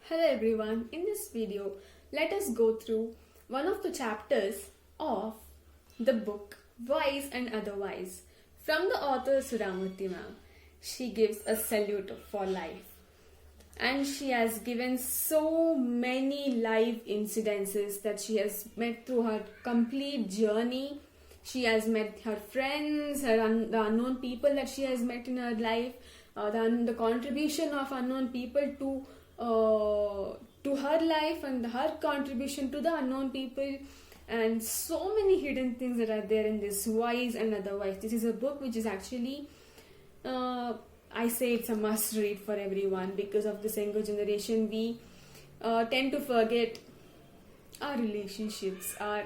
Hello everyone, in this video let us go through one of the chapters of the book Wise and Otherwise from the author Sudhamurthy ma'am. She gives a salute for life and she has given so many life incidences that she has met through her complete journey. She has met her friends, the unknown people that she has met in her life, the contribution of unknown people to her life and her contribution to the unknown people, and so many hidden things that are there in this Wise and Otherwise. This is a book which is actually I say it's a must read for everyone, because of this younger generation we tend to forget our relationships, our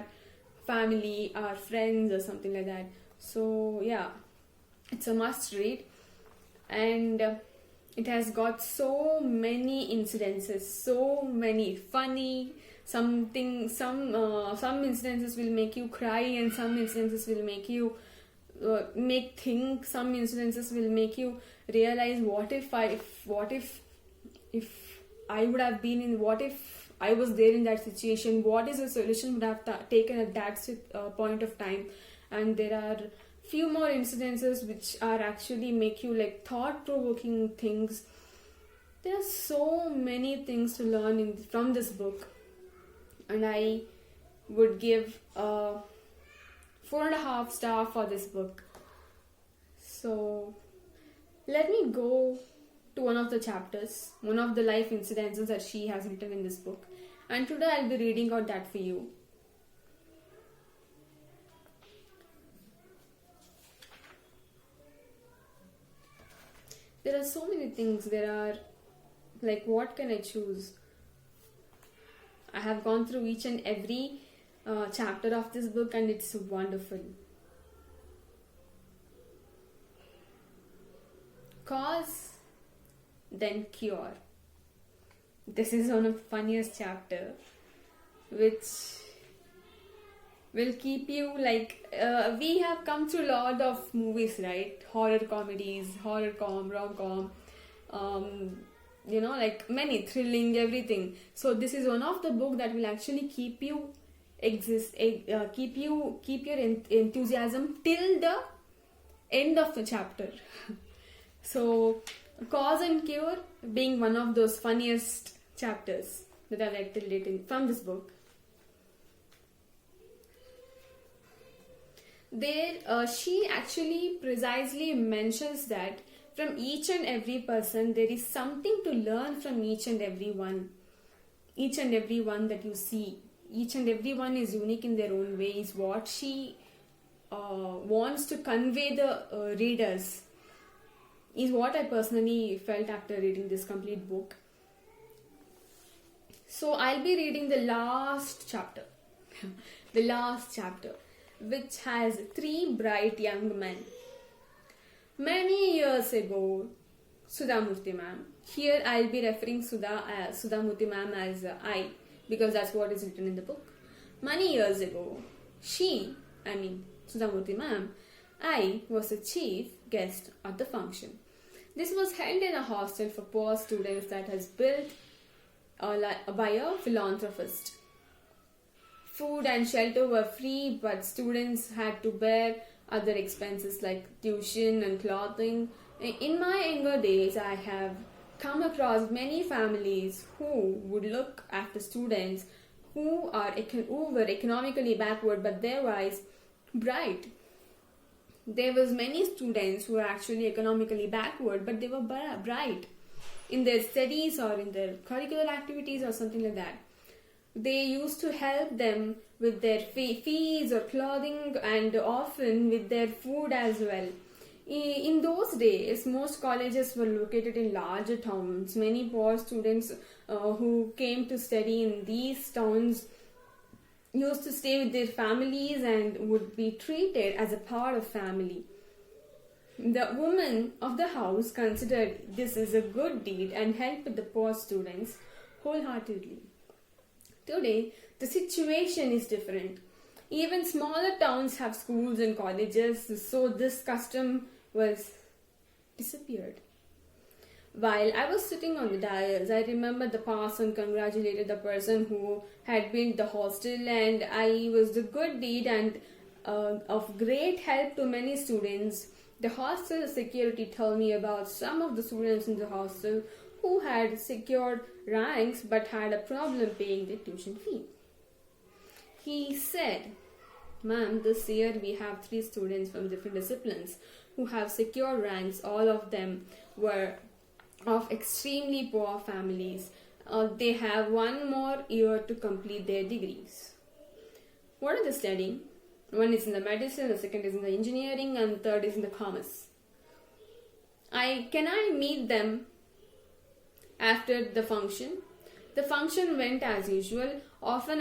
family, our friends or something like that. So yeah, it's a must read, and it has got so many incidences, so many funny, some incidences will make you cry, and some incidences will make you think, some incidences will make you realize what if I would have been in, what if I was there in that situation, what is the solution would have taken at that point of time. And there are few more incidences which are actually make you like thought-provoking things. There are so many things to learn from this book, and I would give a 4.5 star for this book. So let me go to one of the chapters, one of the life incidences that she has written in this book, and today I'll be reading out that for you. There are so many things. There are, like, what can I choose? I have gone through each and every chapter of this book, and it's wonderful. Cause, then cure. This is one of the funniest chapter, which will keep you like, we have come through a lot of movies, right? Horror comedies, rom-com, like many, thrilling, everything. So this is one of the book that will actually keep you keep your enthusiasm till the end of the chapter. So Cause and Cure being one of those funniest chapters that I like to read from this book. There, she actually precisely mentions that from each and every person there is something to learn from each and every one. Each and every one that you see, each and every one is unique in their own ways. What she wants to convey the readers is what I personally felt after reading this complete book. So I'll be reading the last chapter. The last chapter, which has 3 bright young men. Many years ago, Sudhamurthy ma'am. Here I'll be referring Sudhamurthy ma'am as I, because that's what is written in the book. Many years ago, Sudhamurthy ma'am, I was the chief guest at the function. This was held in a hostel for poor students that has built by a philanthropist. Food and shelter were free, but students had to bear other expenses like tuition and clothing. In my younger days, I have come across many families who would look after students who were economically backward, but otherwise bright. There was many students who were actually economically backward, but they were bright in their studies or in their curricular activities or something like that. They used to help them with their fees or clothing, and often with their food as well. In those days, most colleges were located in larger towns. Many poor students who came to study in these towns used to stay with their families and would be treated as a part of family. The woman of the house considered this as a good deed and helped the poor students wholeheartedly. Today, the situation is different. Even smaller towns have schools and colleges, so this custom was disappeared. While I was sitting on the dais, I remember the person congratulated the person who had built the hostel, and I was the good deed and of great help to many students. The hostel security told me about some of the students in the hostel who had secured ranks but had a problem paying their tuition fee. He said, "Ma'am, this year we have 3 students from different disciplines who have secured ranks. All of them were of extremely poor families. They have 1 more year to complete their degrees." What are they studying? One is in the medicine, the second is in the engineering, and the third is in the commerce. Can I meet them after the function? The function went as usual. Often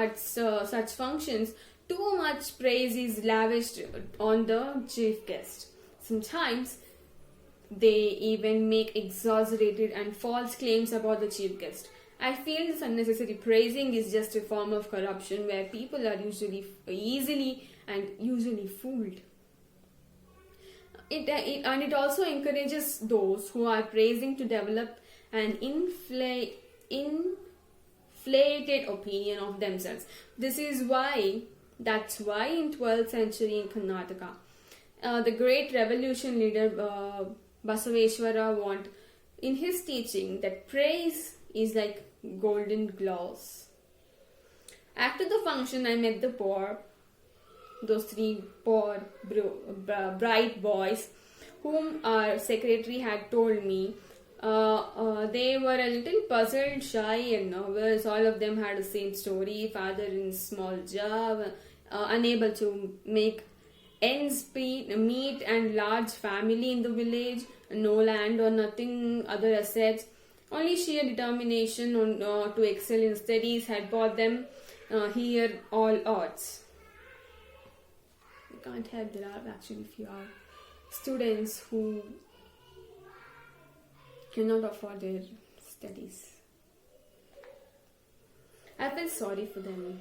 at such functions, too much praise is lavished on the chief guest. Sometimes they even make exaggerated and false claims about the chief guest. I feel this unnecessary praising is just a form of corruption where people are usually fooled. It also encourages those who are praising to develop an inflated opinion of themselves. That's why in 12th century in Karnataka, the great revolution leader Basaveshwara warned in his teaching that praise is like golden gloves. After the function, I met those 3 poor bright boys whom our secretary had told me. They were a little puzzled, shy and nervous. All of them had the same story: father in small job, unable to make ends meet, and large family in the village, no land or nothing other assets. Only sheer determination to excel in studies had brought them here all odds. You can't help, there are actually few students who cannot afford their studies. I feel sorry for them.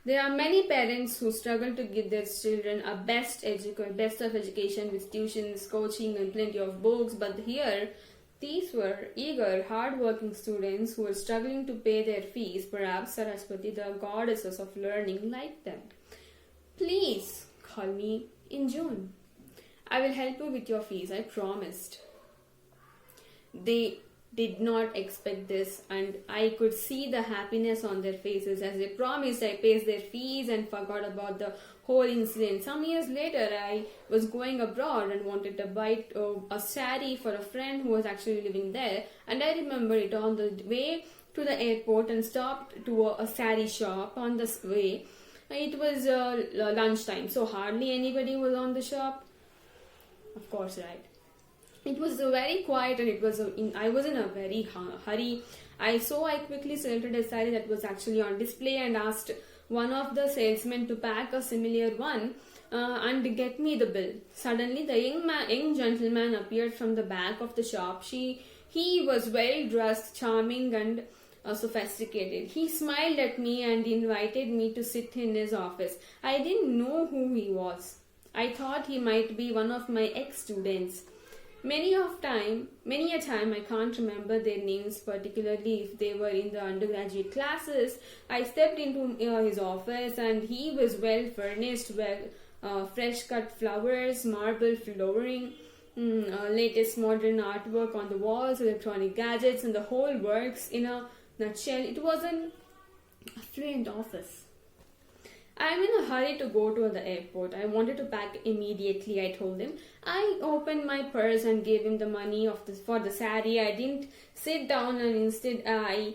There are many parents who struggle to give their children a best of education with tuitions, coaching and plenty of books, but here these were eager, hard-working students who were struggling to pay their fees. Perhaps Saraswati, the goddesses of learning, liked them. Please call me in June. I will help you with your fees, I promised. They did not expect this, and I could see the happiness on their faces. As they promised, I paid their fees and forgot about the whole incident. Some years later, I was going abroad and wanted to buy a sari for a friend who was actually living there, and I remember it on the way to the airport and stopped to a sari shop on the way. It was lunchtime, so hardly anybody was on the shop. Of course, right? It was very quiet, and I was in a very hurry. I quickly selected a saree that was actually on display and asked one of the salesmen to pack a similar one and get me the bill. Suddenly, the young gentleman appeared from the back of the shop. He was well dressed, charming, and sophisticated. He smiled at me and invited me to sit in his office. I didn't know who he was. I thought he might be one of my ex-students. Many a time, I can't remember their names, particularly if they were in the undergraduate classes. I stepped into his office, and he was well furnished, fresh cut flowers, marble flooring, latest modern artwork on the walls, electronic gadgets, and the whole works. In a nutshell, it was an affluent office. I'm in a hurry to go to the airport. I wanted to pack immediately, I told him. I opened my purse and gave him the money for the sari. I didn't sit down, and instead I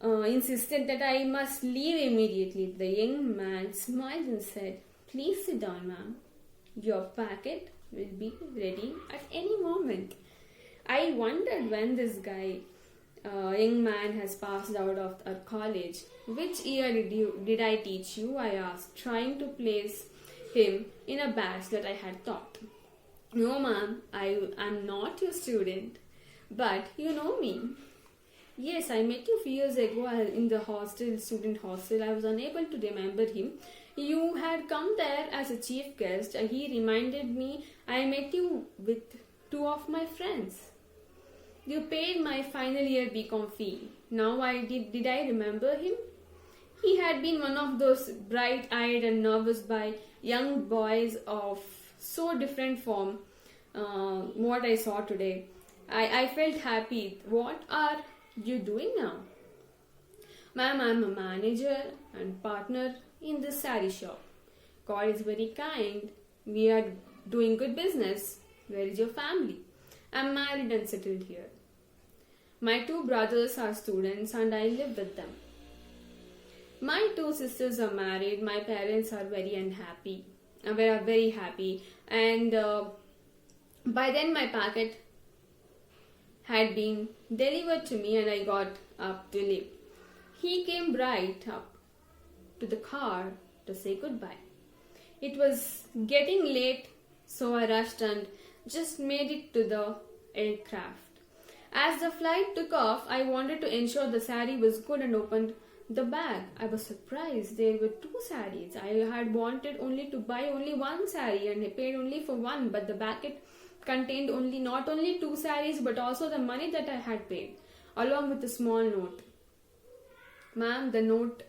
insisted that I must leave immediately. The young man smiled and said, "Please sit down, ma'am. Your packet will be ready at any moment." I wondered when this young man has passed out of our college. "Which year did I teach you?" I asked, trying to place him in a batch that I had taught. "No, ma'am, I'm not your student, but you know me." "Yes, I met you a few years ago in the student hostel. I was unable to remember him. You had come there as a chief guest. He reminded me I met you with two of my friends. You paid my final year BCom fee. Now did I remember him? He had been one of those bright-eyed and nervous by young boys of so different from what I saw today. I felt happy. What are you doing now? Ma'am, I'm a manager and partner in this sari shop. God is very kind. We are doing good business. Where is your family? I'm married and settled here. My two brothers are students and I live with them. My two sisters are married. My parents are very unhappy. We are very happy. And by then my packet had been delivered to me and I got up to leave. He came right up to the car to say goodbye. It was getting late, so I rushed and just made it to the aircraft. As the flight took off, I wanted to ensure the sari was good and opened the bag. I was surprised there were two saris. I had wanted only to buy only one sari and I paid only for one, but the packet contained not only two saris but also the money that I had paid, along with a small note. Ma'am, the note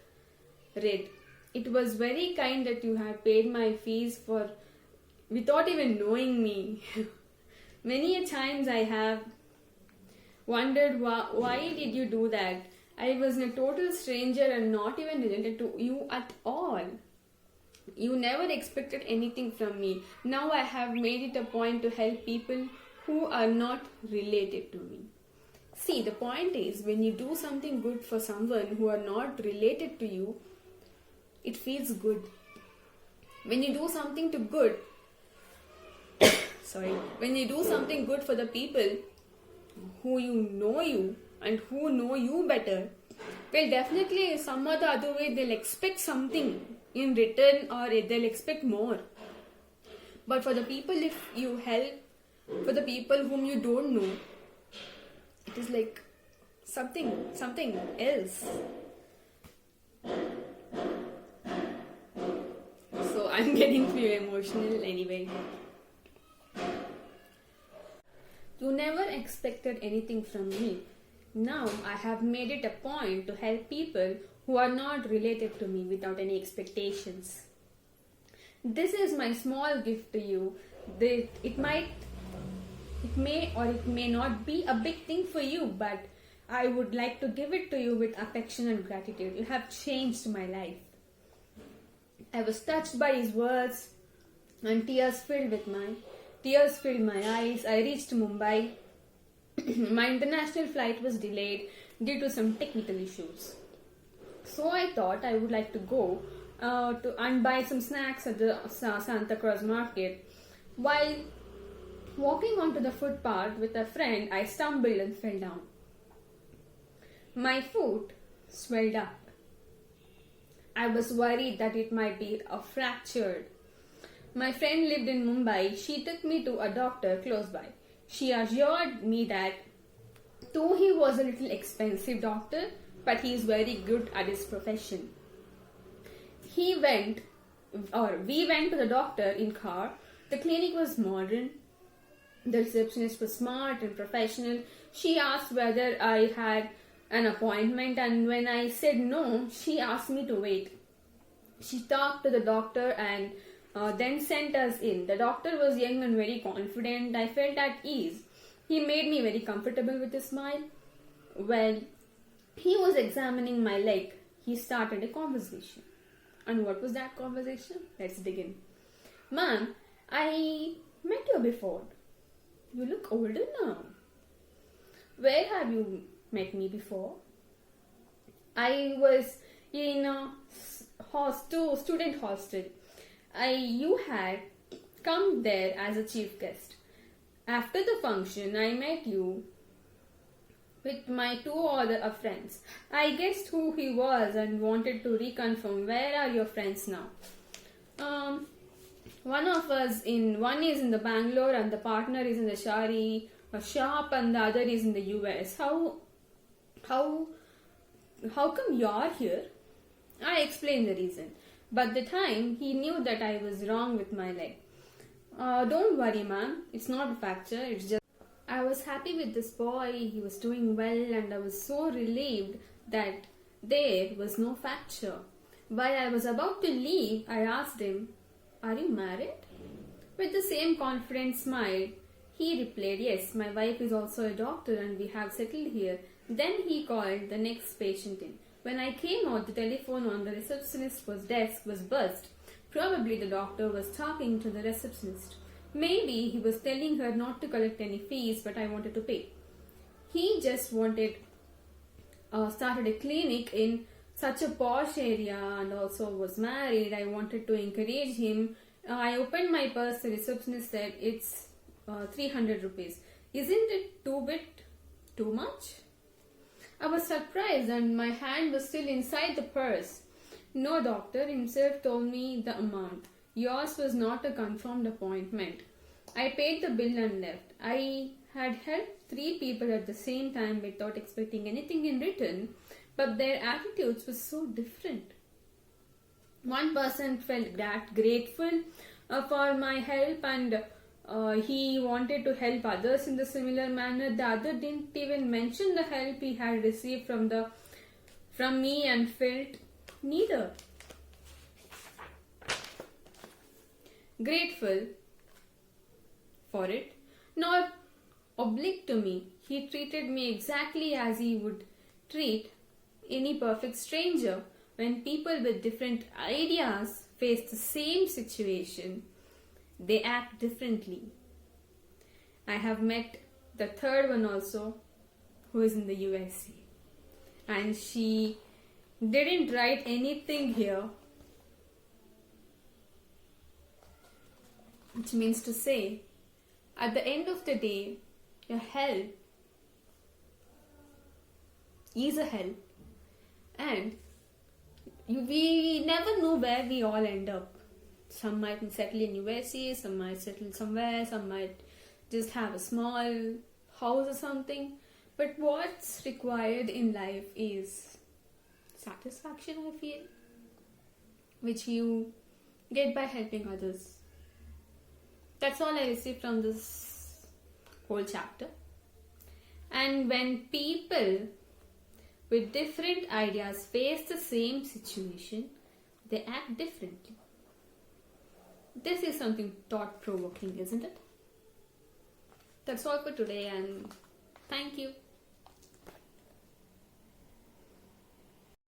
read, "It was very kind that you had paid my fees for without even knowing me. Many a times I have wondered why did you do that? I was a total stranger and not even related to you at all. You never expected anything from me. Now I have made it a point to help people who are not related to me." See, the point is, when you do something good for someone who are not related to you, it feels good. When you do something when you do something good for the people who you and who know you better, well, definitely some or the other way they'll expect something in return or they'll expect more. But for the people, if you help for the people whom you don't know, it is like something else. So I'm getting too emotional anyway. You never expected anything from me. Now I have made it a point to help people who are not related to me without any expectations. This is my small gift to you. It may or it may not be a big thing for you, but I would like to give it to you with affection and gratitude. You have changed my life. I was touched by his words and tears filled my eyes. I reached Mumbai. My international flight was delayed due to some technical issues. So I thought I would like to go and buy some snacks at the Santa Cruz market. While walking onto the footpath with a friend, I stumbled and fell down. My foot swelled up. I was worried that it might be fractured. My friend lived in Mumbai. She took me to a doctor close by. She assured me that though he was a little expensive doctor, but he is very good at his profession. We went to the doctor in car. The clinic was modern. The receptionist was smart and professional. She asked whether I had an appointment, and when I said no, she asked me to wait. She talked to the doctor and then sent us in. The doctor was young and very confident. I felt at ease. He made me very comfortable with a smile. When he was examining my leg, he started a conversation. And what was that conversation? Let's begin. "Ma'am, I met you before. You look older now. Where have you met me before?" "I was in a student hostel. You had come there as a chief guest. After the function, I met you with my two other friends. I guessed who he was and wanted to reconfirm. Where are your friends now?" One is in the Bangalore and the partner is in the Shari shop and the other is in the US. How come you're here?" I explained the reason. But the time he knew that I was wrong with my leg. Don't worry, ma'am. It's not a fracture. It's just. I was happy with this boy. He was doing well, and I was so relieved that there was no fracture. While I was about to leave, I asked him, "Are you married?" With the same confident smile, he replied, "Yes, my wife is also a doctor and we have settled here." Then he called the next patient in. When I came out, the telephone on the receptionist's desk was buzzed. Probably the doctor was talking to the receptionist. Maybe he was telling her not to collect any fees, but I wanted to pay. He just started a clinic in such a posh area and also was married. I wanted to encourage him. I opened my purse. The receptionist said, "It's 300 rupees. Isn't it too much?" I was surprised and my hand was still inside the purse. "No, doctor himself told me the amount. Yours was not a confirmed appointment." I paid the bill and left. I had helped 3 people at the same time without expecting anything in return, but their attitudes were so different. One person felt grateful for my help and he wanted to help others in the similar manner. The other didn't even mention the help he had received from me and felt neither grateful for it nor obliged to me. He treated me exactly as he would treat any perfect stranger. When people with different ideas face the same situation, they act differently. I have met the third one also, who is in the USA, and she didn't write anything here, which means to say, at the end of the day, your help is a help, and we never know where we all end up. Some might settle in USA, some might settle somewhere, some might just have a small house or something. But what's required in life is satisfaction, I feel, which you get by helping others. That's all I received from this whole chapter. And when people with different ideas face the same situation, they act differently. This is something thought-provoking, isn't it? That's all for today, and thank you.